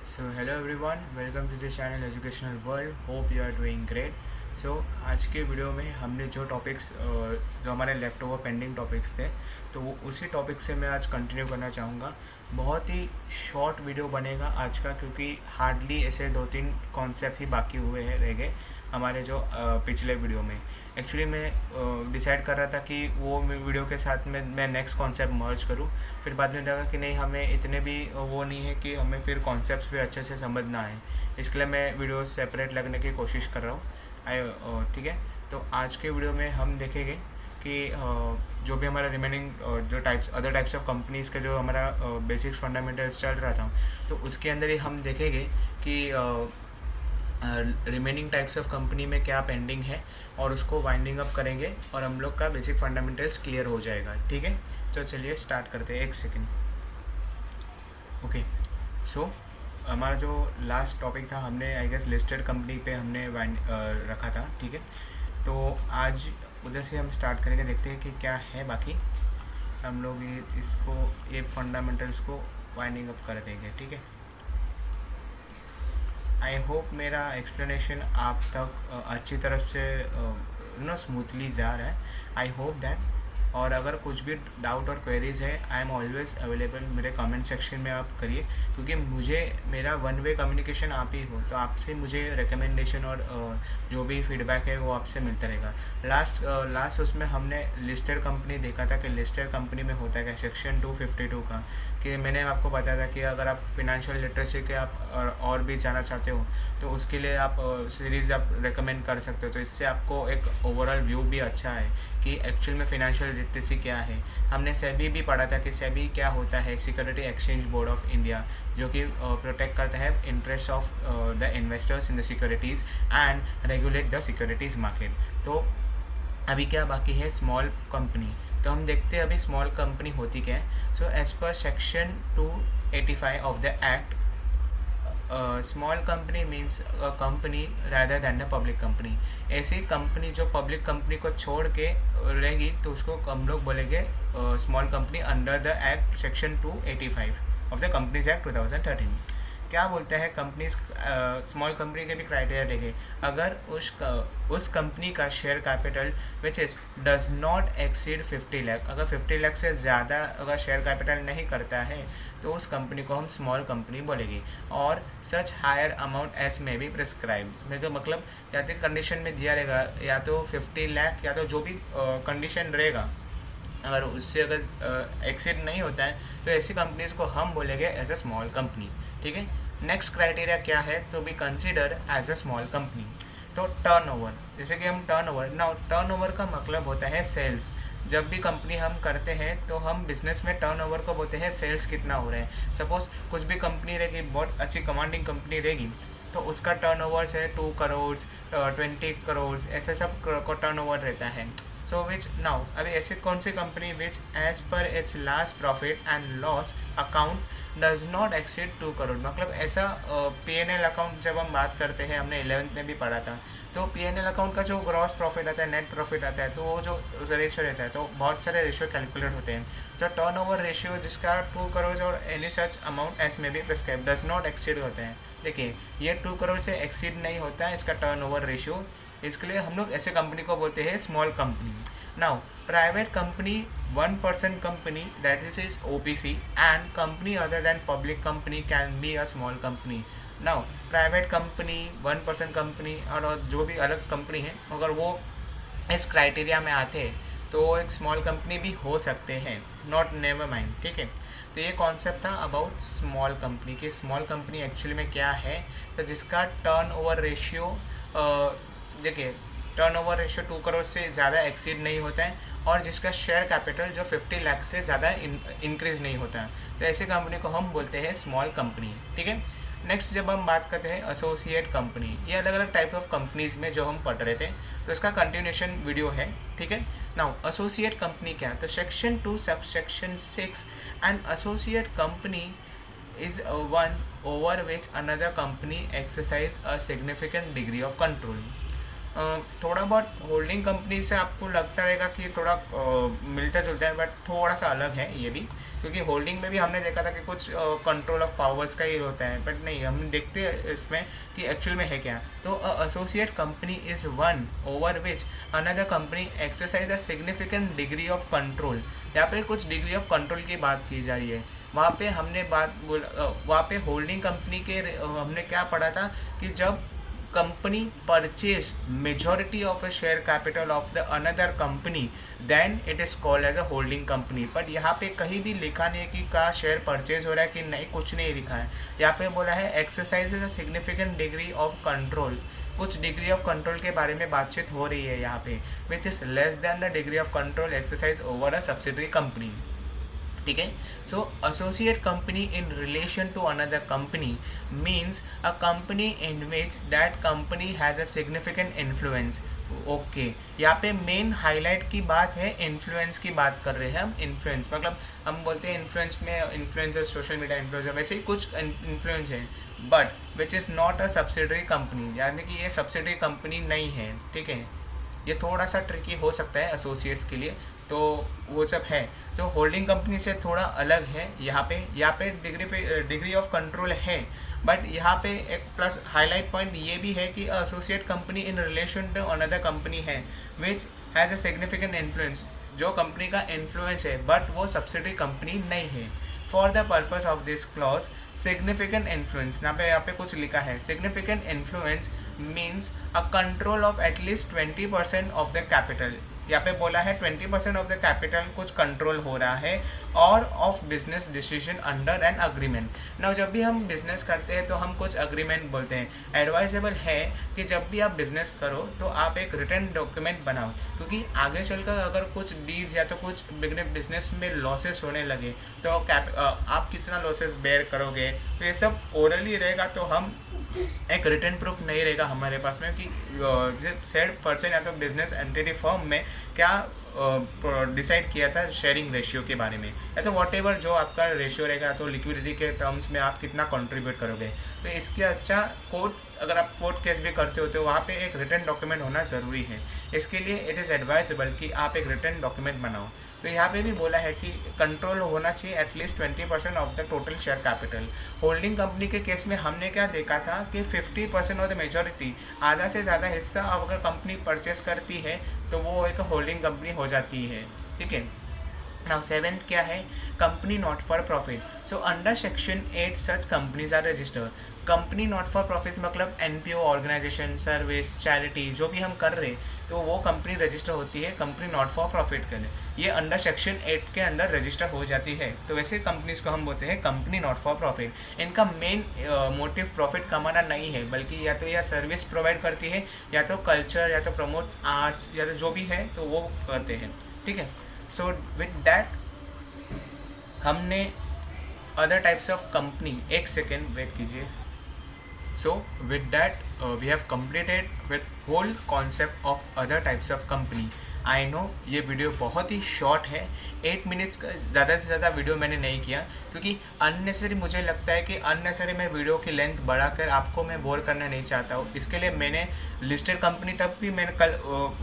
So hello everyone, welcome to the channel Educational World. Hope you are doing great. So आज के video में हमने जो topics जो हमारे लेफ्ट ओवर पेंडिंग टॉपिक्स थे, तो वो उसी टॉपिक से मैं आज कंटिन्यू करना चाहूँगा. बहुत ही शॉर्ट वीडियो बनेगा आज का, क्योंकि हार्डली ऐसे 2-3 कॉन्सेप्ट ही बाकी हुए हैं रह गए हमारे जो पिछले वीडियो में. एक्चुअली मैं डिसाइड कर रहा था कि वो वीडियो के साथ में मैं नेक्स्ट कॉन्सेप्ट मर्ज करूं. फिर बाद में लगा कि नहीं, हमें इतने भी वो नहीं है कि हमें फिर कॉन्सेप्ट्स भी अच्छे से समझ ना आए. इसके लिए मैं वीडियो सेपरेट लगने की कोशिश कर रहा हूँ. ठीक है. तो आज के वीडियो में हम देखेंगे कि जो भी हमारा रिमेनिंग जो अदर टाइप्स ऑफ कंपनीज़ का जो हमारा बेसिक्स फंडामेंटल्स चल रहा था, तो उसके अंदर ही हम देखेंगे कि रिमेनिंग टाइप्स ऑफ कंपनी में क्या पेंडिंग है, और उसको वाइंडिंग अप करेंगे और हम लोग का बेसिक फंडामेंटल्स क्लियर हो जाएगा. ठीक है. तो चलिए स्टार्ट करते हैं. एक सेकेंड. ओके. सो हमारा जो लास्ट टॉपिक था, हमने आई गेस लिस्टेड कंपनी पे हमने रखा था. ठीक है. तो आज उधर से हम स्टार्ट करेंगे, देखते हैं कि क्या है बाकी. हम लोग ये फंडामेंटल्स को वाइंडिंग अप कर देंगे. ठीक है. आई होप मेरा एक्सप्लेनेशन आप तक अच्छी तरफ से स्मूथली जा रहा है. I hope that. और अगर कुछ भी डाउट और क्वेरीज़ है, आई एम ऑलवेज अवेलेबल. मेरे कमेंट सेक्शन में आप करिए, क्योंकि मुझे मेरा वन वे कम्युनिकेशन आप ही हो, तो आपसे मुझे रिकमेंडेशन और जो भी फीडबैक है वो आपसे मिलता रहेगा. लास्ट उसमें हमने लिस्टेड कंपनी देखा था कि लिस्टेड कंपनी में होता है क्या सेक्शन 252 का, कि मैंने आपको बताया था कि अगर आप फिनेंशियल लिटरेसी के आप और भी जाना चाहते हो, तो उसके लिए आप सीरीज़ आप रिकमेंड कर सकते हो. तो इससे आपको एक ओवरऑल व्यू भी अच्छा है कि एक्चुअल में फिनेंशियल लिटरेसी क्या है. हमने सेबी भी पढ़ा था कि सेबी क्या होता है, security exchange board of India, जो कि प्रोटेक्ट करता है interest of the investors in the securities and regulate the securities market. तो अभी क्या बाकी है, स्मॉल कंपनी. तो हम देखते हैं अभी स्मॉल कंपनी होती क्या है. So as per section 285 of the act, small company means a company rather than a public company. ऐसी कंपनी जो पब्लिक कंपनी को छोड़ के रहेगी, तो उसको हम लोग बोलेंगे small company under the act section 285 of the companies act 2013. क्या बोलता है कंपनीज, स्मॉल कंपनी के भी क्राइटेरिया देखे. अगर उस कंपनी का share capital which is does not exceed 50 lakh, अगर 50 लाख से ज़्यादा अगर शेयर कैपिटल नहीं करता है, तो उस कंपनी को हम स्मॉल कंपनी बोलेगी. और such higher amount as may be prescribe, मेरे मतलब या तो कंडीशन में दिया रहेगा, या तो 50 लाख या तो जो भी कंडीशन रहेगा, अगर उससे अगर एक्सीड नहीं होता है, तो ऐसी कंपनीज को हम बोलेंगे एज अ स्मॉल कंपनी. ठीक है. नेक्स्ट क्राइटेरिया क्या है, तो be consider as a small company. तो टर्नओवर, जैसे कि हम टर्नओवर का मतलब होता है सेल्स. जब भी कंपनी हम करते हैं, तो हम बिजनेस में टर्नओवर को बोलते हैं सेल्स कितना हो रहा है. सपोज कुछ भी कंपनी रहेगी, बहुत अच्छी कमांडिंग कंपनी रहेगी, तो उसका टर्नओवर है 2 करोड़ 20 करोड़, ऐसे सब को टर्नओवर रहता है. सो विच नाउ, अभी ऐसी कौन सी company which as per its last profit and loss account does not exceed 2 crore. मतलब ऐसा P&L अकाउंट जब हम बात करते हैं, हमने 11th में भी पढ़ा था, तो P&L अकाउंट का जो ग्रॉस प्रॉफिट आता है, नेट प्रॉफिट आता है, तो वो जो रेशियो रहता है, तो बहुत सारे रेशियो कैलकुलेट होते हैं. तो टर्नओवर रेशियो जिसका 2 करोड़ और एनी सच अमाउंट एज में भी प्रिस्क्राइब डज नॉट एक्सीड होते हैं. देखिए, ये 2 करोड़ से एक्सीड नहीं होता है इसका टर्नओवर रेशियो. इसके लिए हम लोग ऐसे कंपनी को बोलते हैं small company. Now private company 1% company, that is OPC, and company other than public company can be a small company. Now private company, 1% company और जो भी अलग कंपनी है, अगर वो इस क्राइटेरिया में आते हैं, तो एक स्मॉल कंपनी भी हो सकते हैं. Not never mind. ठीक है. तो ये कॉन्सेप्ट था अबाउट स्मॉल कंपनी की. स्मॉल कंपनी एक्चुअली में क्या है, तो जिसका टर्नओवर रेशियो, देखिए, टर्नओवर रेशियो 2 करोड़ से ज़्यादा एक्सीड नहीं होता है, और जिसका शेयर कैपिटल जो 50 लाख से ज़्यादा इंक्रीज़ नहीं होता है, तो ऐसी कंपनी को हम बोलते हैं स्मॉल कंपनी. ठीक है. नेक्स्ट जब हम बात करते हैं एसोसिएट कंपनी, ये अलग अलग टाइप ऑफ कंपनीज में जो हम पढ़ रहे थे, तो इसका कंटिन्यूशन वीडियो है. ठीक है. नाउ एसोसिएट कंपनी क्या है, तो section 2 sub section 6 and associate company is one over which another company exercise a significant degree of control. थोड़ा बहुत होल्डिंग कंपनी से आपको लगता रहेगा कि थोड़ा मिलता जुलता है, बट थोड़ा सा अलग है ये भी, क्योंकि होल्डिंग में भी हमने देखा था कि कुछ कंट्रोल ऑफ पावर्स का ही होता है, बट नहीं, हम देखते हैं इसमें कि एक्चुअल में है क्या। तो associate company is one over which another company exercise a significant degree of control. यहाँ पे कुछ डिग्री ऑफ कंट्रोल की बात की जा रही है। वहाँ पे हमने वहाँ पे होल्डिंग कंपनी के हमने क्या पढ़ा था कि जब company purchase majority of a share capital of the another company then it is called as a holding company. But यहाँ पे कहीं भी लिखा नहीं है कि का शेयर परचेज हो रहा है कि नहीं, कुछ नहीं लिखा है। यहाँ पे बोला है exercise is a significant degree of control, कुछ डिग्री ऑफ कंट्रोल के बारे में बातचीत हो रही है यहाँ पे, which is less than the degree of control exercise over a subsidiary company. ठीक है। So associate company in relation to another company means a company in which that company has a significant influence. Okay, यहाँ पे main highlight की बात है, influence की बात कर रहे हैं हम। इन्फ्लुएंस मतलब हम बोलते हैं इन्फ्लुएंस में इन्फ्लुएंसर, सोशल मीडिया इन्फ्लुएंसर, वैसे ही कुछ इन्फ्लुएंस है, but which is not a subsidiary company, यानी कि ये सब्सिडरी कंपनी नहीं है। ठीक है, ये थोड़ा सा ट्रिकी हो सकता है एसोसिएट्स के लिए, तो वो सब है जो होल्डिंग कंपनी से थोड़ा अलग है। यहाँ पे डिग्री ऑफ कंट्रोल है, बट यहाँ पे एक प्लस हाईलाइट पॉइंट ये भी है कि associate company in relation to another company है which has a significant influence, जो कंपनी का इन्फ्लुएंस है, बट वो सब्सिडरी कंपनी नहीं है। For the purpose of this clause significant influence, यहाँ पे कुछ लिखा है, significant influence means a control of at least 20% of the capital. यहाँ पे बोला है 20% ऑफ द कैपिटल कुछ कंट्रोल हो रहा है, और of business decision under an agreement. Now जब भी हम बिजनेस करते हैं तो हम कुछ अग्रीमेंट बोलते हैं। एडवाइजेबल है कि जब भी आप बिजनेस करो तो आप एक रिटर्न डॉक्यूमेंट बनाओ, क्योंकि आगे चलकर अगर कुछ डील्स या तो कुछ बिजनेस में लॉसेस होने लगे तो आप कितना लॉसेस बेयर करोगे, तो ये सब ओरली रहेगा, तो हम एक रिटर्न प्रूफ नहीं रहेगा हमारे पास में कि सेड पर्सन या तो बिजनेस एंटिटी फर्म में क्या डिसाइड किया था शेयरिंग रेशियो के बारे में, या तो वॉट एवर जो आपका रेशियो रहेगा, तो लिक्विडिटी के टर्म्स में आप कितना कंट्रीब्यूट करोगे। तो इसके अच्छा कोर्ट, अगर आप कोर्ट केस भी करते हो तो वहाँ पे एक रिटर्न डॉक्यूमेंट होना ज़रूरी है। इसके लिए इट इज़ एडवाइजेबल कि आप एक रिटर्न डॉक्यूमेंट बनाओ। तो यहाँ पे भी बोला है कि कंट्रोल होना चाहिए at least 20% of the total share capital. Holding company के केस में हमने क्या देखा था कि 50% ऑफ द मेजॉरिटी, आधा से ज़्यादा हिस्सा अगर कंपनी परचेस करती है तो वो एक होल्डिंग कंपनी हो जाती है। ठीक है। नाउ सेवेंथ क्या है, company not for profit. So under section 8 such companies are registered. Company not for profit मतलब एनपीओ, ऑर्गेनाइजेशन, सर्विस, चैरिटी जो भी हम कर रहे तो वो कंपनी रजिस्टर होती है कंपनी नॉट फॉर प्रॉफिट के लिए, ये अंडर सेक्शन 8 के अंदर रजिस्टर हो जाती है। तो वैसे कंपनीज को हम बोलते हैं कंपनी नॉट फॉर प्रॉफिट। इनका मेन मोटिव प्रॉफिट कमाना नहीं है, बल्कि या तो यह सर्विस प्रोवाइड करती है, या तो कल्चर, या तो प्रमोट्स आर्ट्स, या तो जो भी है तो वो करते हैं। ठीक है। सो विद डैट हमने अदर टाइप्स ऑफ कंपनी, एक सेकेंड वेट कीजिए। So with that we have completed with whole concept of other types of company. I know ये वीडियो बहुत ही शॉर्ट है, 8 मिनट्स का ज़्यादा से ज़्यादा वीडियो मैंने नहीं किया, क्योंकि अननेसेसरी मुझे लगता है कि अननेसेसरी मैं वीडियो की लेंथ बढ़ाकर आपको मैं बोर करना नहीं चाहता हूँ। इसके लिए मैंने लिस्टेड कंपनी तक भी मैंने कल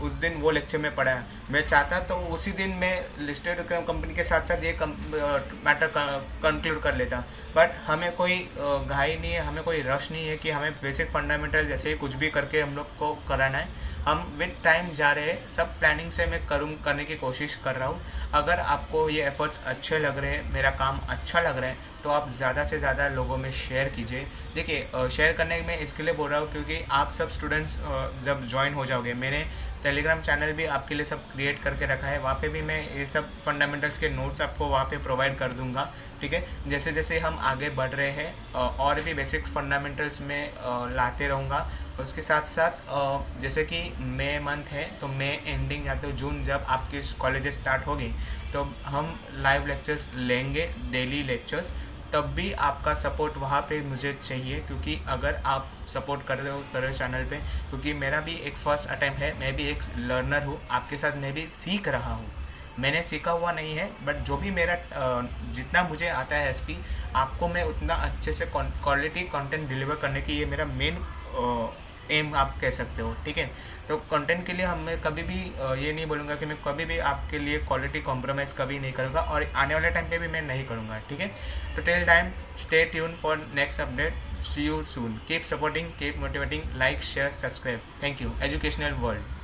उस दिन वो लेक्चर में पढ़ा है। मैं चाहता तो उसी दिन मैं लिस्टेड कंपनी के साथ साथ ये मैटर कंक्लूड कर लेता, बट हमें कोई घाई नहीं है, हमें कोई रश नहीं है कि हमें बेसिक फंडामेंटल जैसे कुछ भी करके हम लोग को कराना है। हम विद टाइम जा रहे हैं, सब प्लानिंग से मैं करने की कोशिश कर रहा हूँ। अगर आपको ये एफर्ट्स अच्छे लग रहे हैं, मेरा काम अच्छा लग रहा है, तो आप ज़्यादा से ज़्यादा लोगों में शेयर कीजिए। देखिए शेयर करने में इसके लिए बोल रहा हूँ क्योंकि आप सब स्टूडेंट्स जब ज्वाइन हो जाओगे, मैंने टेलीग्राम चैनल भी आपके लिए सब क्रिएट करके रखा है, वहाँ पे भी मैं ये सब फंडामेंटल्स के नोट्स आपको वहाँ पे प्रोवाइड कर दूँगा। ठीक है। जैसे जैसे हम आगे बढ़ रहे हैं और भी बेसिक्स फंडामेंटल्स में लाते रहूँगा। उसके साथ साथ जैसे कि मई मंथ है, तो मई एंडिंग या तो जून जब आपकी कॉलेजेस स्टार्ट होगी तो हम लाइव लेक्चर्स लेंगे, डेली लेक्चर्स। तब भी आपका सपोर्ट वहाँ पे मुझे चाहिए, क्योंकि अगर आप सपोर्ट कर रहे हो चैनल पे, क्योंकि मेरा भी एक फ़र्स्ट अटैम्प्ट है, मैं भी एक लर्नर हूँ, आपके साथ मैं भी सीख रहा हूँ। मैंने सीखा हुआ नहीं है, बट जो भी मेरा जितना मुझे आता है एसपी, आपको मैं उतना अच्छे से क्वालिटी कंटेंट डिलीवर करने की ये मेरा मेन एम आप कह सकते हो, ठीक है। तो कंटेंट के लिए मैं कभी भी ये नहीं बोलूँगा कि मैं कभी भी आपके लिए क्वालिटी कॉम्प्रोमाइज़ कभी नहीं करूँगा, और आने वाले टाइम पे भी मैं नहीं करूँगा, ठीक है। तो till time stay tune for next update, see you soon, keep supporting, keep motivating, like share subscribe, thank you, educational world.